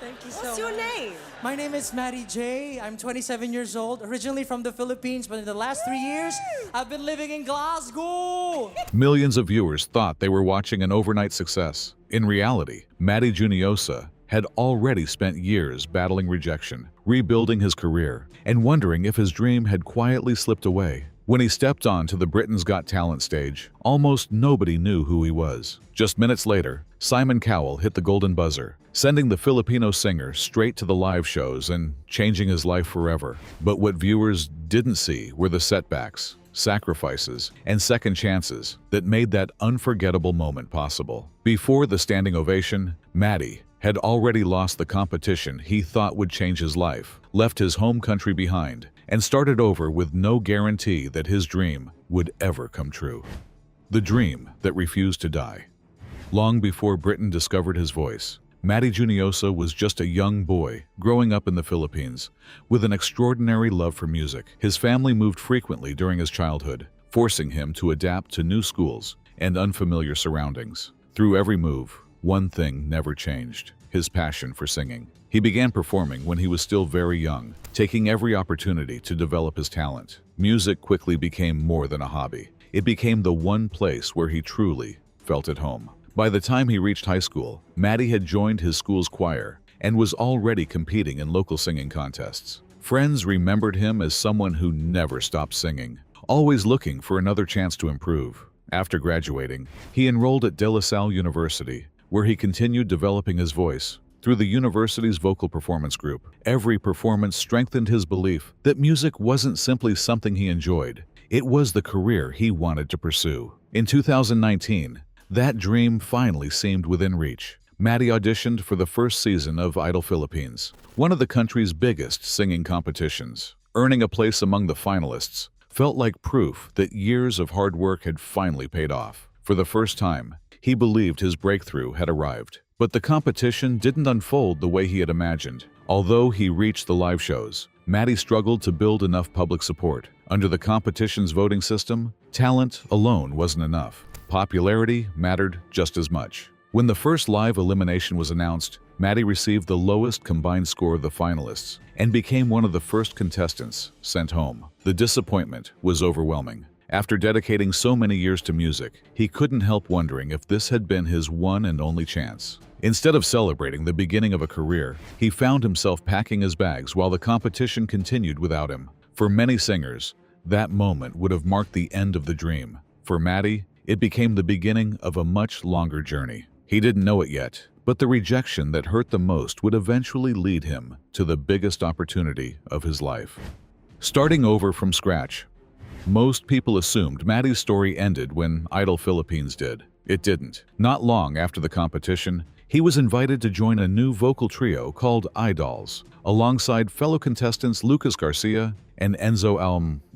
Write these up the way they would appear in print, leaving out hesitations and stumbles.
Thank you What's so your much. name? My name is Matty J. I'm 27 years old, originally from the Philippines, but in the last 3 years, I've been living in Glasgow. Millions of viewers thought they were watching an overnight success. In reality, Matty Juniosa had already spent years battling rejection, rebuilding his career, and wondering if his dream had quietly slipped away. When he stepped onto the Britain's Got Talent stage, almost nobody knew who he was. Just minutes later, Simon Cowell hit the golden buzzer, sending the Filipino singer straight to the live shows and changing his life forever. But what viewers didn't see were the setbacks, sacrifices, and second chances that made that unforgettable moment possible. Before the standing ovation, Matty had already lost the competition he thought would change his life, left his home country behind, and started over with no guarantee that his dream would ever come true. The dream that refused to die. Long before Britain discovered his voice, Matty Juniosa was just a young boy growing up in the Philippines with an extraordinary love for music. His family moved frequently during his childhood, forcing him to adapt to new schools and unfamiliar surroundings. Through every move, one thing never changed: his passion for singing. He began performing when he was still very young, taking every opportunity to develop his talent. Music quickly became more than a hobby. It became the one place where he truly felt at home. By the time he reached high school, Matty had joined his school's choir and was already competing in local singing contests. Friends remembered him as someone who never stopped singing, always looking for another chance to improve. After graduating, he enrolled at De La Salle University, where he continued developing his voice. Through the university's vocal performance group, every performance strengthened his belief that music wasn't simply something he enjoyed. It was the career he wanted to pursue. In 2019, that dream finally seemed within reach. Matty auditioned for the first season of Idol Philippines, one of the country's biggest singing competitions. Earning a place among the finalists felt like proof that years of hard work had finally paid off. For the first time, he believed his breakthrough had arrived. But the competition didn't unfold the way he had imagined. Although he reached the live shows, Matty struggled to build enough public support. Under the competition's voting system, talent alone wasn't enough. Popularity mattered just as much. When the first live elimination was announced, Matty received the lowest combined score of the finalists and became one of the first contestants sent home. The disappointment was overwhelming. After dedicating so many years to music, he couldn't help wondering if this had been his one and only chance. Instead of celebrating the beginning of a career, he found himself packing his bags while the competition continued without him. For many singers, that moment would have marked the end of the dream. For Matty, it became the beginning of a much longer journey. He didn't know it yet, but the rejection that hurt the most would eventually lead him to the biggest opportunity of his life. Starting over from scratch. Most people assumed Matty's story ended when Idol Philippines did. It didn't. Not long after the competition, he was invited to join a new vocal trio called Idols, alongside fellow contestants Lucas Garcia and Enzo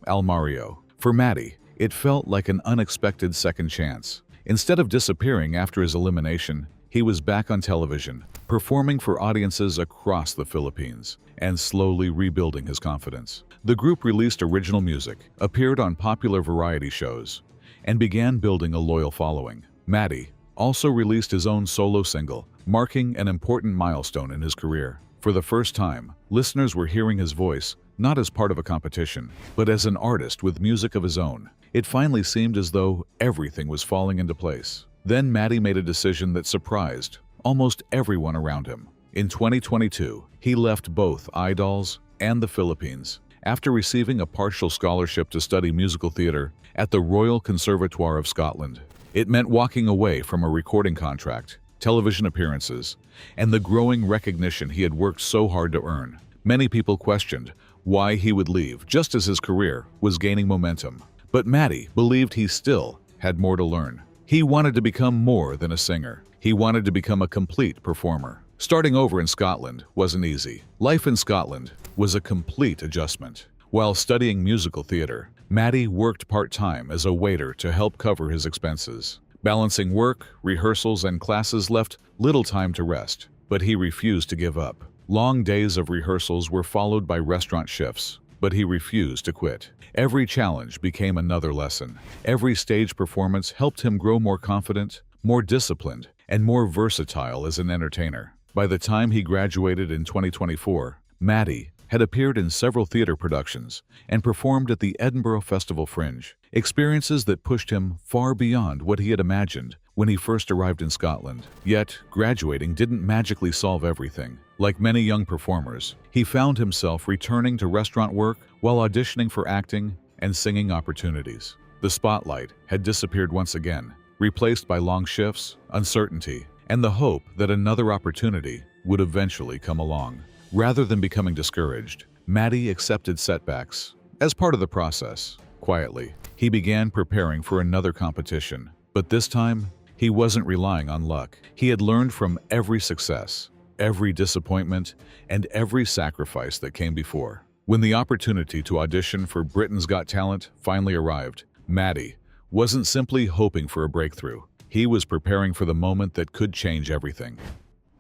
Almario. For Matty, it felt like an unexpected second chance. Instead of disappearing after his elimination, he was back on television, performing for audiences across the Philippines, and slowly rebuilding his confidence. The group released original music, appeared on popular variety shows, and began building a loyal following. Matty also released his own solo single, marking an important milestone in his career. For the first time, listeners were hearing his voice not as part of a competition, but as an artist with music of his own. It finally seemed as though everything was falling into place. Then Matty made a decision that surprised almost everyone around him. In 2022, he left both Idols and the Philippines after receiving a partial scholarship to study musical theater at the Royal Conservatoire of Scotland. It meant walking away from a recording contract, television appearances, and the growing recognition he had worked so hard to earn. Many people questioned why he would leave just as his career was gaining momentum. But Matty believed he still had more to learn. He wanted to become more than a singer. He wanted to become a complete performer. Starting over in Scotland wasn't easy. Life in Scotland was a complete adjustment. While studying musical theater, Matty worked part-time as a waiter to help cover his expenses. Balancing work, rehearsals, and classes left little time to rest, but he refused to give up. Long days of rehearsals were followed by restaurant shifts, but he refused to quit. Every challenge became another lesson. Every stage performance helped him grow more confident, more disciplined, and more versatile as an entertainer. By the time he graduated in 2024, Matty had appeared in several theater productions and performed at the Edinburgh Festival Fringe, experiences that pushed him far beyond what he had imagined when he first arrived in Scotland. Yet, graduating didn't magically solve everything. Like many young performers, he found himself returning to restaurant work while auditioning for acting and singing opportunities. The spotlight had disappeared once again, replaced by long shifts, uncertainty, and the hope that another opportunity would eventually come along. Rather than becoming discouraged, Matty accepted setbacks as part of the process. Quietly, he began preparing for another competition. But this time, he wasn't relying on luck. He had learned from every success, every disappointment, and every sacrifice that came before. When the opportunity to audition for Britain's Got Talent finally arrived, Matty wasn't simply hoping for a breakthrough. He was preparing for the moment that could change everything.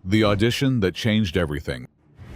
The audition that changed everything.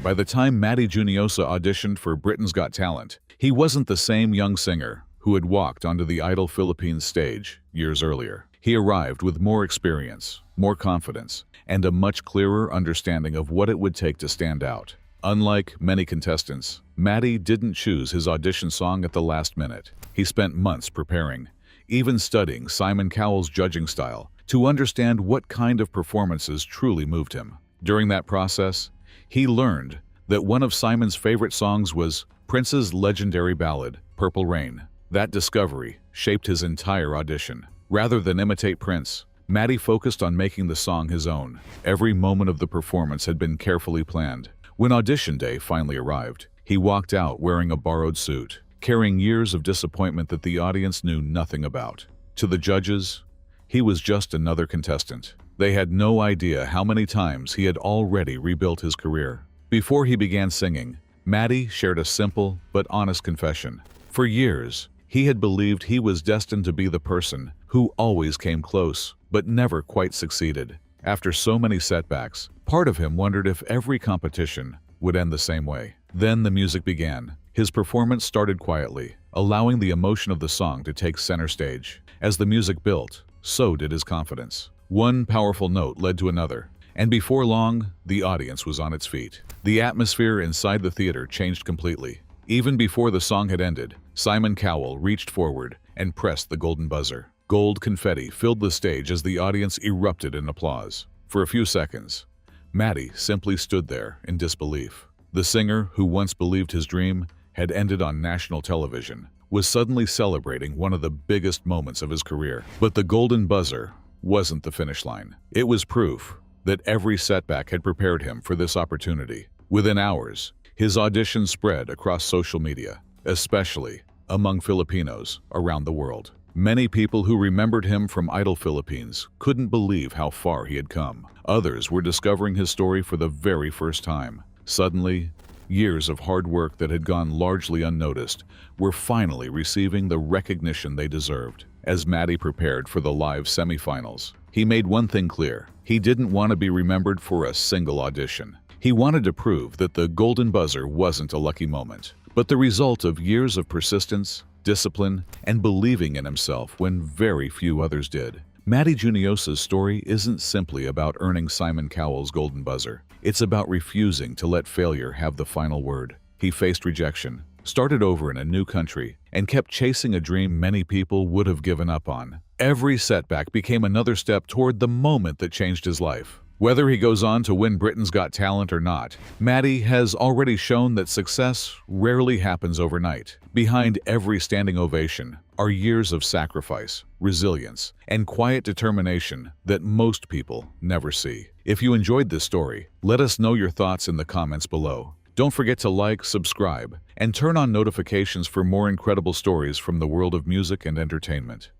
By the time Matty Juniosa auditioned for Britain's Got Talent, he wasn't the same young singer who had walked onto the Idol Philippines stage years earlier. He arrived with more experience, more confidence, and a much clearer understanding of what it would take to stand out. Unlike many contestants, Matty didn't choose his audition song at the last minute. He spent months preparing, even studying Simon Cowell's judging style, to understand what kind of performances truly moved him. During that process, he learned that one of Simon's favorite songs was Prince's legendary ballad, Purple Rain. That discovery shaped his entire audition. Rather than imitate Prince, Matty focused on making the song his own. Every moment of the performance had been carefully planned. When audition day finally arrived, he walked out wearing a borrowed suit, carrying years of disappointment that the audience knew nothing about. To the judges, he was just another contestant. They had no idea how many times he had already rebuilt his career. Before he began singing, Matty shared a simple but honest confession. For years, he had believed he was destined to be the person who always came close, but never quite succeeded. After so many setbacks, part of him wondered if every competition would end the same way. Then the music began. His performance started quietly, allowing the emotion of the song to take center stage. As the music built, so did his confidence. One powerful note led to another, and before long, the audience was on its feet. The atmosphere inside the theater changed completely. Even before the song had ended, Simon Cowell reached forward and pressed the golden buzzer. Gold confetti filled the stage as the audience erupted in applause. For a few seconds, Matty simply stood there in disbelief. The singer, who once believed his dream had ended on national television, was suddenly celebrating one of the biggest moments of his career. But the golden buzzer wasn't the finish line. It was proof that every setback had prepared him for this opportunity. Within hours, his audition spread across social media, especially among Filipinos around the world. Many people who remembered him from Idol Philippines couldn't believe how far he had come. Others were discovering his story for the very first time. Suddenly, years of hard work that had gone largely unnoticed were finally receiving the recognition they deserved. As Matty prepared for the live semifinals, he made one thing clear. He didn't want to be remembered for a single audition. He wanted to prove that the golden buzzer wasn't a lucky moment, but the result of years of persistence, discipline, and believing in himself when very few others did. Matty Juniosa's story isn't simply about earning Simon Cowell's golden buzzer. It's about refusing to let failure have the final word. He faced rejection, started over in a new country, and kept chasing a dream many people would have given up on. Every setback became another step toward the moment that changed his life. Whether he goes on to win Britain's Got Talent or not, Matty has already shown that success rarely happens overnight. Behind every standing ovation are years of sacrifice, resilience, and quiet determination that most people never see. If you enjoyed this story, let us know your thoughts in the comments below. Don't forget to like, subscribe, and turn on notifications for more incredible stories from the world of music and entertainment.